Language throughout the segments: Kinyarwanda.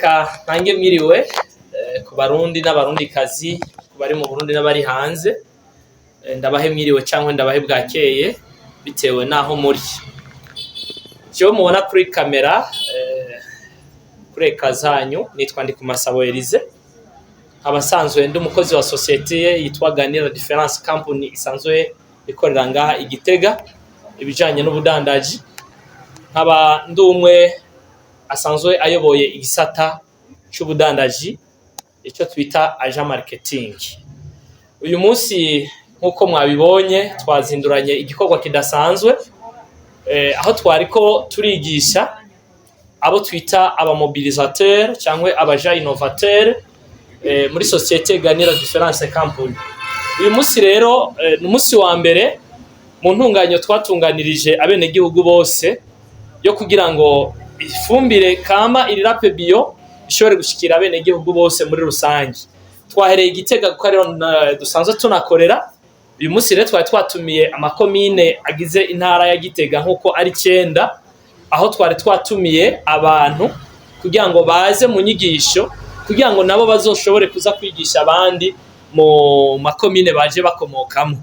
Nange mwiriwe ku barundi n'abarundikazi bari mu Burundi n'abari hanze, ndabahe mwiriwe cyangwa ndabahe bwakeye bitewe naho muri. Cyo mubona kuri kamera kuri ekazanyu nitwa Ndikumasabo Elize, abasanzwe ndi umukozi wa societe yitwa Ganira Difference Company isanzwe ikorera ngaha Igitega ibijanye n'ubudandaji, nkaba ndumwe asanzwe ayoboye igisata cy'ubudandaji icyo twita agent marketing. Uyu munsi nkuko mwabibonye twazinduranye igikorwa kidasanzwe aho twariko turigisha abo twita aba mobilisateur cyangwa abaja innovateur muri societe Ganira Difference Company. Uyu munsi rero ni umunsi wa mbere mu ntunganyo twatunganirije abene gihugu bose yo kugira ngo ifumbire kama irirape bio ishobore gushikira abene gihugu bose muri rusangi. Twahereye Igitega kuko rero dusanzwe tunakorera. Uyu munsi rero twatumiye amakomine agize intara ya Gitega nkuko ari 9, aho twatumiye abantu kugira ngo baze mu nyigisho kugira ngo nabo bazoshobore kuza kwigisha abandi mu makomine baje bakomokamo.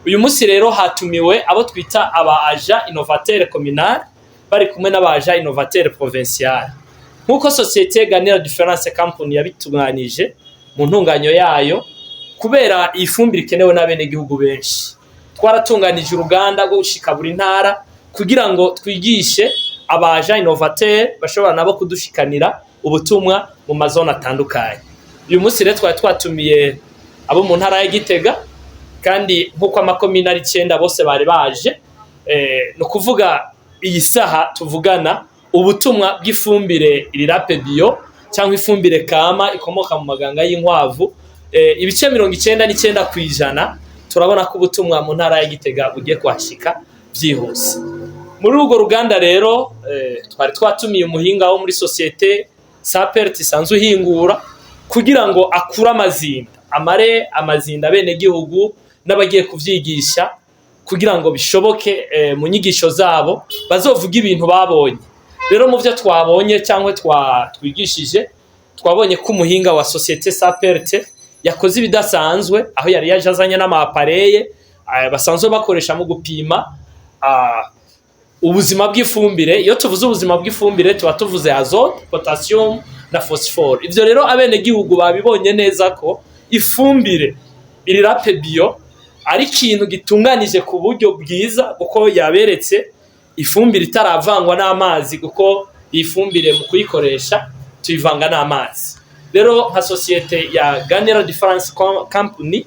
Uyu munsi rero hatumiwe abo twita aba agent innovateur communal bari kumwe n'abaja innovateur provincial. Nkuko societe Ganira Difference Company yabitunganije mu ntunganyo yayo kubera ifumbire ikenewe n'abene gihugu benshi, twaratunganije uruganda rwo gushika buri ntara kugira ngo twigishe abaja innovateur bashobora nabo kudushikanira ubutumwa mu mazone atandukanye. Uyu munsi rero twatumiye abo mu ntara ya Gitega, kandi nkuko amakomine ari 9 bose bari baje, no kuvuga iyi saha tuvugana ubutumwa bw'ifumbire irirape bio cyangwa ifumbire kama ikomoka mu maganga y'inkwavu, ibice 99% turabona ko ubutumwa mu ntara ya Gitega bugiye kwashika byihuse. Muri urwo ruganda rero twari twatumiye umuhinga wo muri societe Sapert isanzwe hingura kugira ngo akure amazinda bene gihugu n'abagiye kuvyigisha kugira ngo bishoboke mu nyigisho zabo bazovuga ibintu babonye. Rero mu byo twabonye cyangwa twigishije twabonye ko umuhinga wa societe Sapert yakoze ibidasanzwe, aho yari yajazanye n'amapareye basanzwe bakoresha mu gupima ubuzima bw'ifumbire. Iyo tuvuze ubuzima bw'ifumbire tuba tuvuze azote, potassium na phosphore. Ivyo rero abene gihugu babibonye neza ko ifumbire irirape bio ari ikintu gitunganije ku buryo bwiza, kuko yaberetse ifumbire itaravangwa n'amazi, kuko ifumbire mu kuyikoresha tuyivanga n'amazi. Rero nka societe ya Ganira Difference Company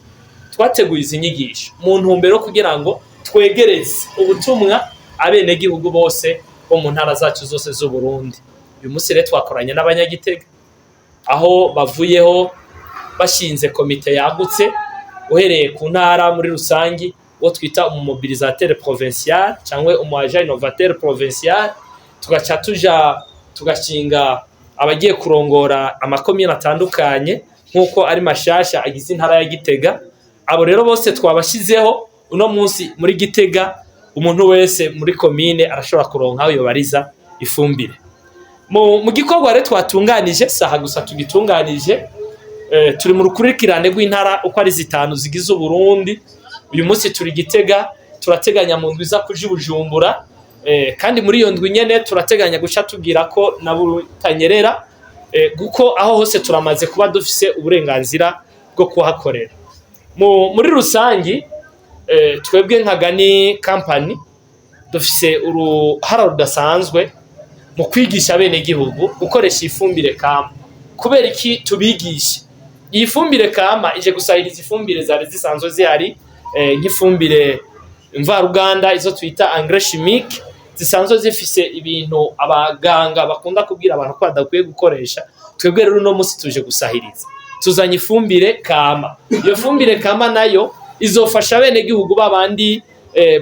twateguye izi nyigisho mu ntumbero kugira ngo twegereze ubutumwa abene gihugu bose bo mu ntara zacu zose z'u Burundi. Uyu munsi rero twakoranye n'abanyagitega aho bavuyeho bashinze komite yagutse uhereye ku ntara muri rusangi wo twita umumobilisateur provincial cyangwa umuagent innovateur provincial, tugaca tugashinga abagiye kurongora amakomine atandukanye nkuko ari mashasha agize intara ya Gitega. Abo rero bose twabashizeho uno munsi muri Gitega, umuntu wese muri komine arashobora kuronka aho yobariza ifumbire. Mu gikorwa rero twatunganije saha gusa tugitunganije, turi mu rukurikirane rw'intara uko ari 5 zigize u Burundi. Uyu munsi turi Gitega, turateganya mu ndwi za kuji Bujumbura, kandi muri iyo ndwi nyene turateganya guca tugira ko na Butanyerera, guko aho hose turamaze kuba dufise uburenganzira bwo kuhakorera. Muri rusangi twebwe nka Gani Company dufise uruhara rudasanzwe mu kwigisha bene gihugu gukoresha ifumbire kama. Kubera iki tubigisha iyi fumbire kama ije gusahiriza ifumbire zari zisanzwe zihari, nk'ifumbire mvaruganda izo twita engrais chimique zisanzwe zifise ibintu abaganga bakunda kubwira abantu ko badakwiye gukoresha. Twebwe rero no munsi tuje gusahiriza, tuzanye ifumbire kama. Iyo fumbire kama nayo izofasha bene gihugu babandi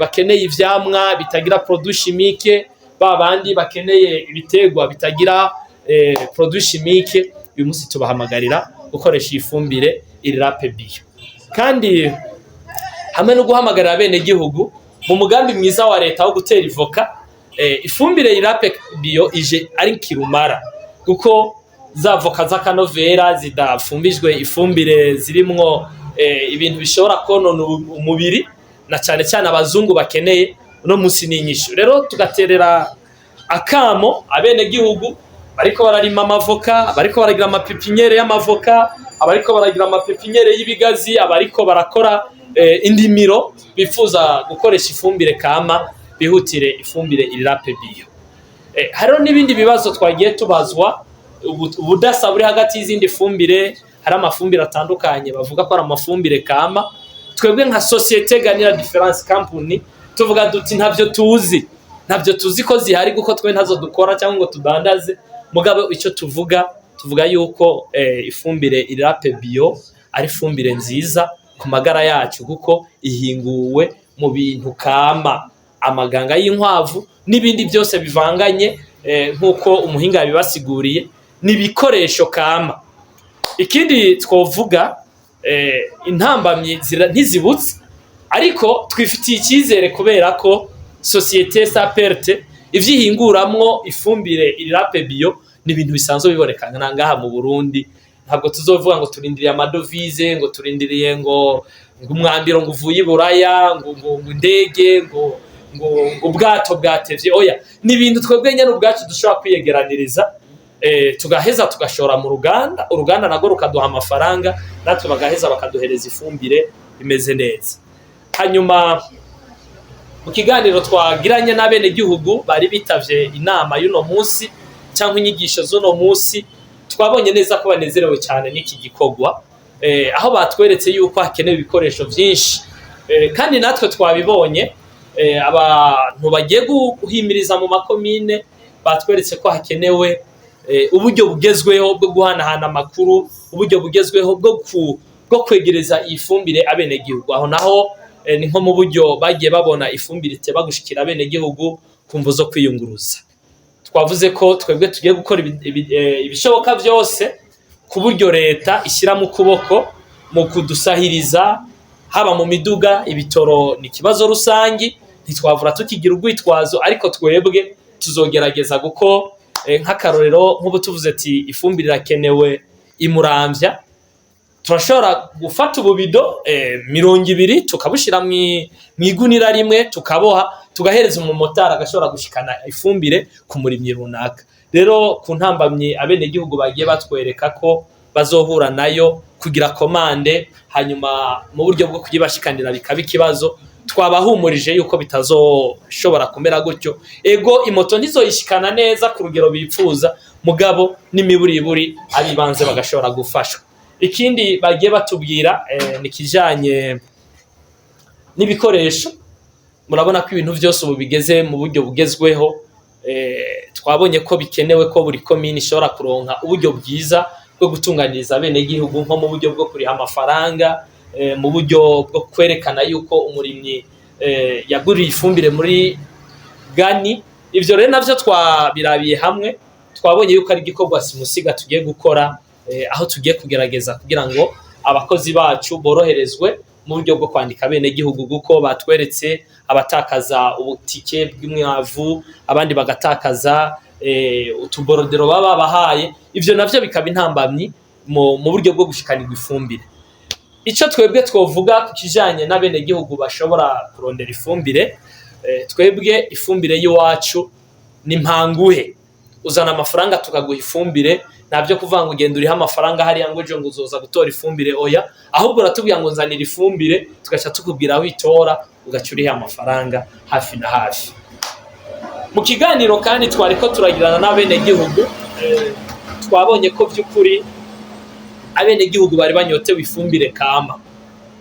bakeneye ivyamwa bitagira produit chimique, babandi bakeneye ibitegwa bitagira produit chimique. Uyu munsi tubahamagarira gukoresha ifumbire irirape bio, kandi hamwe no guhamagarira bene gihugu mu mugambi mwiza wa leta wo gutera ivoka, ifumbire irirape bio ije ari kirumara, kuko zavoka z'akanovera zidafumbijwe ifumbire zirimwo ibintu bishobora konona umubiri na cyane cyane abazungu bakeneye no musi n'inyishu. Rero tugaterera akamo abene gihugu bariko bararima amavoka, bariko baragira amapipinyere y'amavoka, abariko baragira amapipinyere y'ibigazi, abariko barakora indimiro bifuza gukoresha ifumbire kama bihutire ifumbire IRAP bio. Hariho n'ibindi bibazo twagiye tubazwa, ubudasa buri hagati y'izindi fumbire. Hari amafumbire atandukanye bavuga ko ari amafumbire kama, twebwe nka societe Ganira Difference Company tuvuga duti ntabyo tuzi ko zihari guko twe ntazo dukora cyangwa ngo tudandaze. Mugabo icyo tuvuga yuko ifumbire IRAP bio ari fumbire nziza ku magara yacu kuko ihinguwe mu bintu kama, amaganga y'inkwavu n'ibindi byose bivanganye nkuko umuhinga yabibasiguriye n'ibikoresho kama. Ikindi twovuga intambamyi ntizibutse, ariko twifitiye icyizere kubera ko societe Saperte ivyihinguramwo ifumbire IRAP bio ni ibintu bisanzwe biborekana ngaha mu Burundi. Ntabwo tuzovuga ngo turindiriye amadovize, ngo turindiriye ngo umwambiro ngo uvuye iburaya, ngo indege, ngo ubwato bwatevye. Oya, ni ibintu twebwe nyene ubwacu dushobora kwiyegeraniriza, tugaheza tugashora mu uruganda nago rukaduha amafaranga, natwe bagaheza bakaduhereza ifumbire imeze neza. Hanyuma mu kiganiro twagiranye n'abene gihugu bari bitavye inama y'uno munsi cyangwa inyigisho z'uno munsi, twabonye neza ko banezerewe cyane n'iki gikorwa, aho batweretse yuko hakenewe ibikoresho byinshi, kandi natwe twabibonye. Abantu bagiye guhimiriza mu makomine batweretse ko hakenewe uburyo bugezweho bwo guhanahana amakuru, uburyo bugezweho bwo kwegereza ifumbire abene gihugu. Aho naho ni nko mu buryo bagiye babona ifumbire iteba gushikira abene gihugu kumvo zo kwiyunguruza. Twavuze ko twebwe tugiye gukora ibishoboka byose ku buryo leta ishyira mu kuboko mu kudusahiriza, haba mu miduga. Ibitoro ni kibazo rusangi, ntitwavura tukigira urwitwazo, ariko twebwe tuzogerageza guko nk'akarorero nk'ubu tuvuze ati ifumbire irakenewe imuramvya, turashobora gufata ububido 200 tukabushira mwigunira rimwe, tukaboha, tugahereza umumotari agashobora gushikana ifumbire ku murimyi runaka. Rero ku ntambamye abene gihugu bagiye batwereka ko bazohura nayo kugira komande, hanyuma mu buryo bwo kugibashikanira bikaba ikibazo, twabahumurije yuko bitazoshobora kumera gutyo. Ego imoto ntizoyishikana neza ku rugero bipfuza, mugabo n'imiburiburi abibanze bagashobora gufashwa. Ikindi bagiye batubwira ni kijanye n'ibikoresho. Murabona ko ibintu byose ubu bigeze mu buryo bugezweho. Twabonye ko bikenewe ko buri komini ishobora kuronka uburyo bwiza bwo gutunganiriza abene gihugu, nko mu buryo bwo kuriha amafaranga, mu buryo bwo kwerekana yuko umurimyi yaguriye ifumbire muri Gani. Ivyo rero navyo twabirabiye hamwe, twabonye yuko ari igikorwa simusiga tugiye gukora, aho tugiye kugerageza kugira ngo abakozi bacu boroherezwe mu buryo bwo kwandika abene gihugu, guko batweretse abatakaza ubutike bw'imwavu, abandi bagatakaza utuborodero baba bahaye. Ivyo navyo bikaba intambamyi mu buryo bwo gushikanirwa ifumbire. Ico twebwe twovuga ku kijanye n'abene gihugu bashobora kurondera ifumbire, twebwe ifumbire y'iwacu ni mpanguhe. Uzana amafaranga tukaguha ifumbire, nabyo kuvuga ngo ugenda uriha amafaranga hariya ngo ejo ngo uzoza gutora ifumbire. Oya, ahubwo uratubwira ngo nzanira ifumbire, tugaca tukubwira aho itora, ugaca uriha amafaranga hafi na hafi. Mu kiganiro kandi twariko turagirana n'abene gihugu, twabonye ko by'ukuri abene gihugu bari banyotewe ifumbire kama,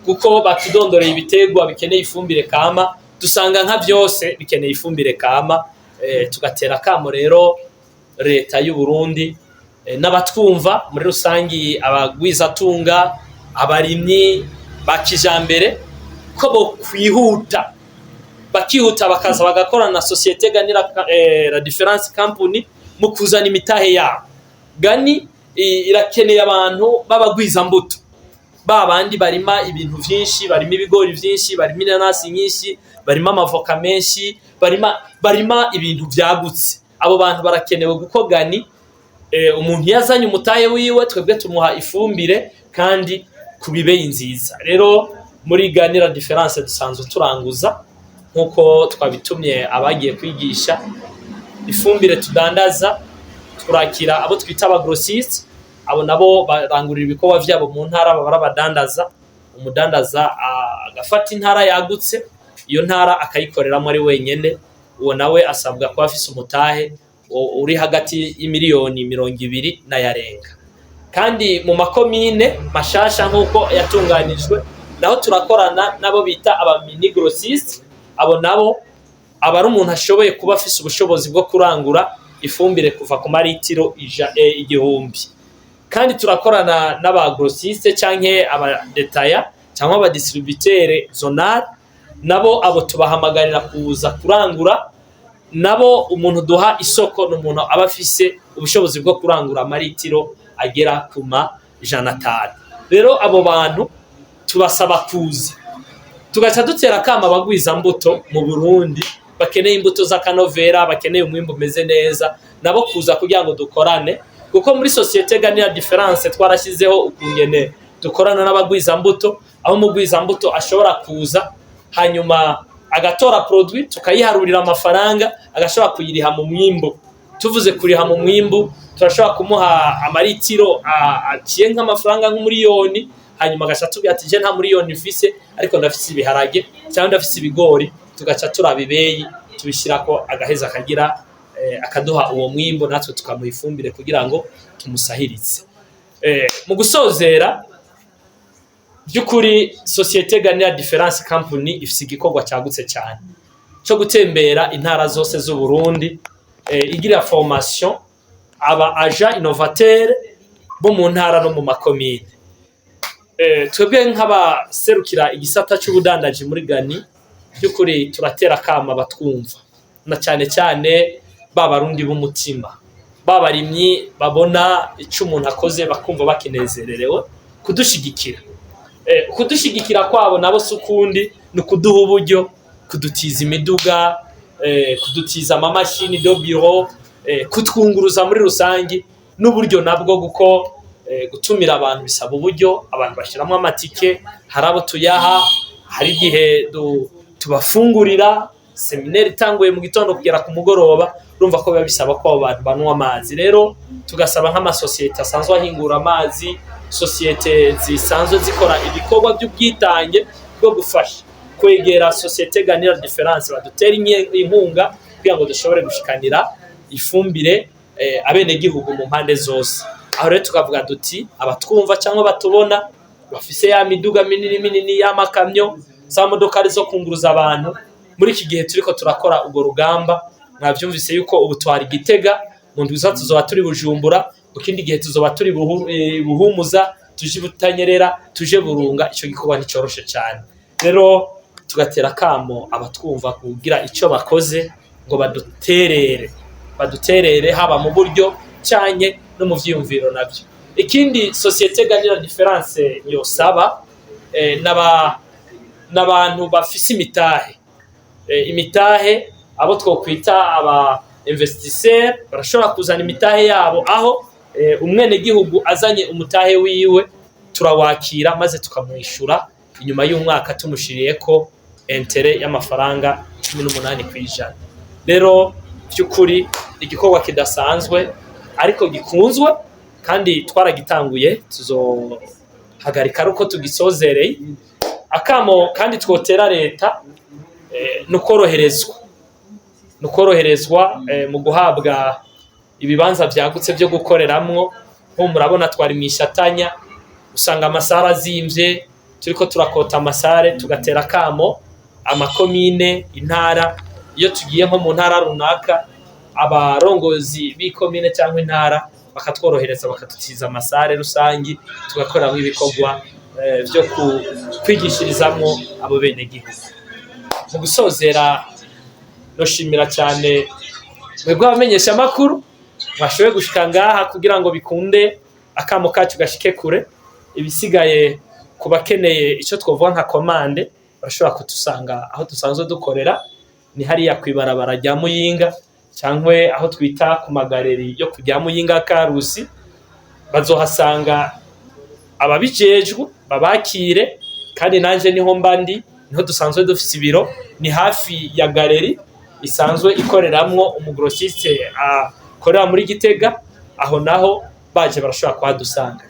kuko batudondoreye ibitegwa bikeneye ifumbire kama, dusanga nka byose bikeneye ifumbire kama. Tugatera kamo rero leta y'u Burundi n'abatwumva muri rusangi, abagwizatunga, abarimyi bakijambere, ko bo kwihuta bakihuta bakaza bagakorana na societe Ganira Difference Company mu kuzana imitahe yabo. Gani irakeneye abantu babagwiza mbuto, babandi barima ibintu byinshi, barima ibigori byinshi, barima inanasi nyinshi, barima amavoka menshi, barima ibintu byagutse. Abo bantu barakenewe guko Gani umuntu yazanye umutahe wiwe twebwe tumuha ifumbire kandi kubibeyi nziza. Rero muri Ganira Difference dusanzwe turanguza nkuko twabitumye abagiye kwigisha ifumbire tudandaza, turakira abo twita abagrossiste, abo nabo barangurira ibikorwa vyabo mu ntara babara badandaza. Umudandaza agafata intara yagutse, iyo ntara akayikoreramo ari wenyene, uwo nawe asabwa kuba afise umutahe uri hagati y'imiliyoni 200 na yarenga. Kandi mu makomine mashasha nkuko yatunganijwe naho turakorana nabo bita aba mini grossiste, abo nabo abari umuntu ashoboye kuba afise ubushobozi bwo kurangura ifumbire kuva ku maritiro 1000. Kandi turakorana n'aba grossiste canke aba detaya cyangwa aba distributeur zonal, nabo abo tubahamagarira kuza kurangura. Nabo umuntu duha isoko n'umuntu aba afise ubushobozi bwo kurangura maritiro agera ku 105. Rero abo bantu tubasaba kuza, tugaca dutera kama abagwiza mbuto mu Burundi bakeneye imbuto z'akanovera, bakeneye umwimbo umeze neza, nabo kuza kugira ngo dukorane, kuko muri societe Ganira Difference twarashizeho ukungene dukorana n'abagwiza mbuto, aho umugwiza mbuto ashobora kuza hanyuma agatora produit tukayiharurira amafaranga agashobora kuyiriha mu mwimbo. Tuvuze kuriha mu mwimbo turashobora kumuha amaritiro aciye nk'amafaranga nk'umiliyoni, hanyuma agashatubya ati je nta miliyoni mfise ariko ndafise ibiharage cyangwa ndafise ibigori, tugaca turabibeyi tubishirako agaheza akagira akaduha uwo mwimbo, natwe tukamuha ifumbire kugira ngo tumusahiritse. Mu gusozera by'ukuri societe Ganira Difference Company ifise igikorwa cyagutse cyane cyo gutembera intara zose z'u Burundi, igira formation aba agent innovateur bo mu ntara no mu makomine. Twebwe nk'abaserukira igisata cy'ubudandaji muri Gani, by'ukuri turatera kama batwumva, na cyane cyane babarundi b'umutima, babarimyi babona icyo umuntu akoze bakumva bakinezererewe kudushigikira. Kudushigikira kwabo nabo sukundi ni kuduha uburyo, kudutiza imiduga, kudutiza amamashini do bureau, kutwunguruza muri rusangi n'uburyo nabwo guko gutumira abantu bisaba uburyo, abantu bashiramo amatike, harabo tuyaha, hari gihe tubafungurira seminaire itanguye mu gitondo kugera ku mugoroba, urumva ko biba bisaba ko abantu banwa amazi. Rero tugasaba nk'amasosiyete asanzwe ahingura amazi, sosiyete zisanzwe zikora ibikorwa by'ubwitange bwo gufasha kwegera societe Ganira Difference badutera inkunga kugira ngo dushobore gushikanira ifumbire abene gihugu mu mpande zose. Aho rero tukavuga duti abatwumva cyangwa batubona bafise ya miduga minini y'amakamyo za modoka zo kunguruza abantu, muri iki gihe turiko turakora ubwo rugamba, mwavyumvise yuko ubu twari Gitega, mu ndwi za tuzoba turi Bujumbura, ukindi gihe tuzoba turi Buhumuza, tuje Butanyerera, tuje Burunga. Ico gikorwa ni coroshe cyane. Rero tugatera kamo abatwumva kugira ico bakoze ngo baduterere haba mu buryo cyanye no mu vyiyumviro nabyo. Ikindi societe Ganira Difference yosaba n'abantu bafise imitahe abo twokwita aba investisseur, barashobora kuzana imitahe yabo, aho umwene gihugu azanye umutahe wiwe turawakira maze tukamwishura inyuma y'umwaka tumushiriye ko intérêt y'amafaranga 18%. Rero by'ukuri igikorwa kidasanzwe ariko gikunzwe kandi twaragitanguye, tuzohagarika uko tugisozereye akamo. Kandi twotera leta nukoroherezwa mu guhabwa ibibanza byagutse byo gukoreramwo. Nko murabona twari mishatanya, usanga amasara azimvye, turiko turakota amasare, tugatera kamo amakomine, intara. Iyo tugiye nko mu ntara runaka, abarongozi b'ikomine cyangwa intara bakatworohereza bakatutiza amasare rusangi, tugakoramo ibikorwa byo kwigishirizamo abo bene gihugu. Mu gusozera noshimira cyane mwebwe abamenyesha makuru mwashoboye gushika ngaha kugira ngo bikunde akamo kacu gashike kure. Ibisigaye kubakeneye ico twovuga nka komande barashobora kutusanga aho dusanzwe dukorera, ni hariya kwibarabara rya Muyinga cyangwa aho twita ku magaleri yo kujya Muyinga Karusi, bazohasanga ababijejwe babakire, kandi nanje niho mbandi, niho dusanzwe dufite ibiro, ni hafi ya galeri isanzwe ikoreramwo umugrossiste akorera muri Gitega, aho naho baje barashobora kuhadusanga.